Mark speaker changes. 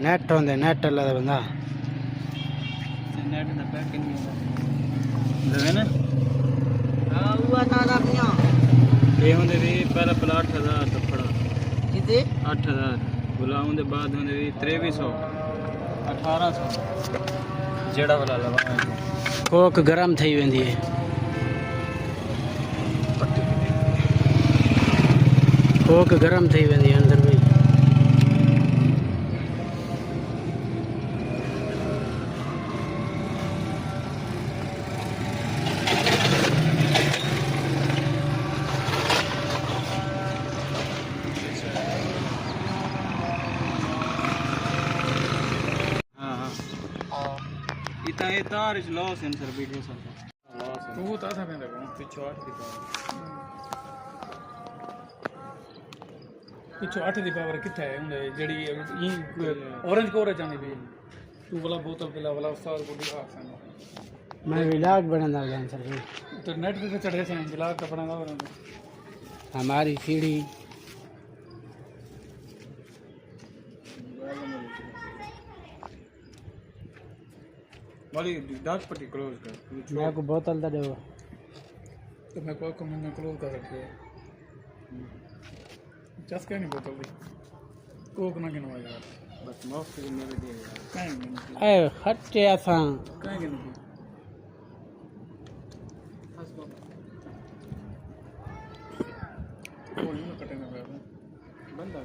Speaker 1: net होंदे net अल्लाह दा बंदा
Speaker 2: नेट दा पैकिंग दे ना
Speaker 3: हां हुआ था अपना
Speaker 2: ये होंदे भी पहला प्लाट 8000 टपड़ा
Speaker 3: किते
Speaker 2: 8000 बुलाऊं दे बाद होंदे भी 2300 1800 जेड़ा वाला लगा
Speaker 1: कोक गरम थई वेंदी है कोक गरम थई वेंदी है अंदर भी
Speaker 2: इतना ये तार इस लॉस सेंसर वीडियो सर
Speaker 4: तू तो था मैं देखो पिछो 8 दी पावर पिछो 8 दी पावर किथे है हुंदे जेडी ऑरेंज कोर चांदी भी तू वाला बोतल पिला वाला उस्ताद को दिखा सकना
Speaker 1: मैं व्लॉग बनाना सर भी
Speaker 4: तो नेट पे चढ़े से ब्लॉग का बनाना और
Speaker 1: हमारी सीढ़ी
Speaker 2: वाली डार्क पट्टी क्लोज कर
Speaker 1: मैं को बोतल दा दो
Speaker 4: तो मैं कोई कमेंट क्लोज कर रखे जस्ट क्या नहीं बोतल दी कोक ना गिनवा यार
Speaker 2: बस मुफ्त में मेरे दे यार
Speaker 4: काहे गिन
Speaker 1: ए खट्टे असां
Speaker 4: काहे गिन कोई ना कटेगा बंदा